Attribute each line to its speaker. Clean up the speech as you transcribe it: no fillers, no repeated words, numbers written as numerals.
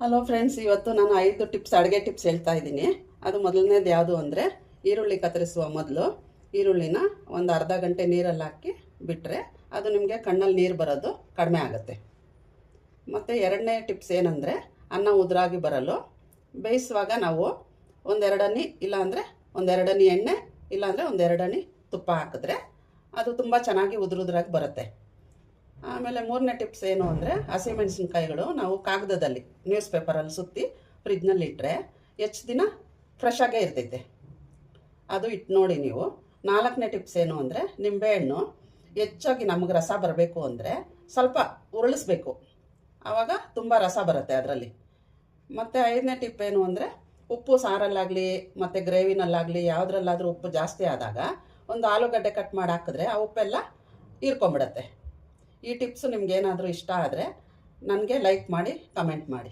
Speaker 1: Hello friends, ಇವತ್ತು ನಾನು 5 tips ಅಡುಗೆ ಟಿಪ್ಸ್ ಹೇಳ್ತಾ ಇದ್ದೀನಿ. ಅದು ಮೊದಲನೇದು ಯಾವುದು ಅಂದರೆ, ಈರುಳ್ಳಿ ಕತ್ತರಿಸುವ ಮೊದಲು ಈರುಳ್ಳಿನ ಒಂದು ಅರ್ಧ ಗಂಟೆ ನೀರಲ್ಲಿ ಹಾಕಿ ಬಿಟ್ಟರೆ ಅದು ನಿಮಗೆ ಕಣ್ಣಲ್ಲಿ ನೀರು ಬರೋದು ಕಡಿಮೆ ಆಗುತ್ತೆ. ಮತ್ತು ಎರಡನೇ ಟಿಪ್ಸ್ ಏನಂದರೆ, ಅನ್ನ ಉದುರಾಗಿ ಬರಲು ಬೇಯಿಸುವಾಗ ನಾವು ಒಂದೆರಡು ಹನಿ ಇಲ್ಲಾಂದರೆ ಒಂದೆರಡು ಹನಿ ಎಣ್ಣೆ ಇಲ್ಲಾಂದರೆ ಒಂದೆರಡು ಹನಿ ತುಪ್ಪ ಹಾಕಿದ್ರೆ ಅದು ತುಂಬ ಚೆನ್ನಾಗಿ ಉದುರಾಗಿ ಬರುತ್ತೆ. ಆಮೇಲೆ ಮೂರನೇ ಟಿಪ್ಸ್ ಏನು ಅಂದರೆ, ಹಸಿಮೆಣಸಿನ್ಕಾಯಿಗಳು ನಾವು ಕಾಗದದಲ್ಲಿ ನ್ಯೂಸ್ ಪೇಪರಲ್ಲಿ ಸುತ್ತಿ ಫ್ರಿಜ್ನಲ್ಲಿ ಇಟ್ಟರೆ ಹೆಚ್ಚು ದಿನ ಫ್ರೆಶ್ ಆಗೇ ಇರ್ತೈತೆ. ಅದು ಇಟ್ಟು ನೋಡಿ ನೀವು. ನಾಲ್ಕನೇ ಟಿಪ್ಸ್ ಏನು ಅಂದರೆ, ನಿಂಬೆಹಣ್ಣು ಹೆಚ್ಚಾಗಿ ನಮಗೆ ರಸ ಬರಬೇಕು ಅಂದರೆ ಸ್ವಲ್ಪ ಉರುಳಿಸ್ಬೇಕು, ಆವಾಗ ತುಂಬ ರಸ ಬರುತ್ತೆ ಅದರಲ್ಲಿ. ಮತ್ತು ಐದನೇ ಟಿಪ್ ಏನು ಅಂದರೆ, ಉಪ್ಪು ಸಾರಲ್ಲಾಗಲಿ ಮತ್ತು ಗ್ರೇವಿನಲ್ಲಾಗಲಿ ಯಾವುದ್ರಲ್ಲಾದರೂ ಉಪ್ಪು ಜಾಸ್ತಿ ಆದಾಗ ಒಂದು ಆಲೂಗಡ್ಡೆ ಕಟ್ ಮಾಡಿ ಹಾಕಿದ್ರೆ ಆ ಉಪ್ಪೆಲ್ಲ ಹೀರ್ಕೊಂಬಿಡತ್ತೆ. ಈ ಟಿಪ್ಸು ನಿಮ್ಗೇನಾದರೂ ಇಷ್ಟ ಆದರೆ ನನಗೆ ಲೈಕ್ ಮಾಡಿ, ಕಮೆಂಟ್ ಮಾಡಿ.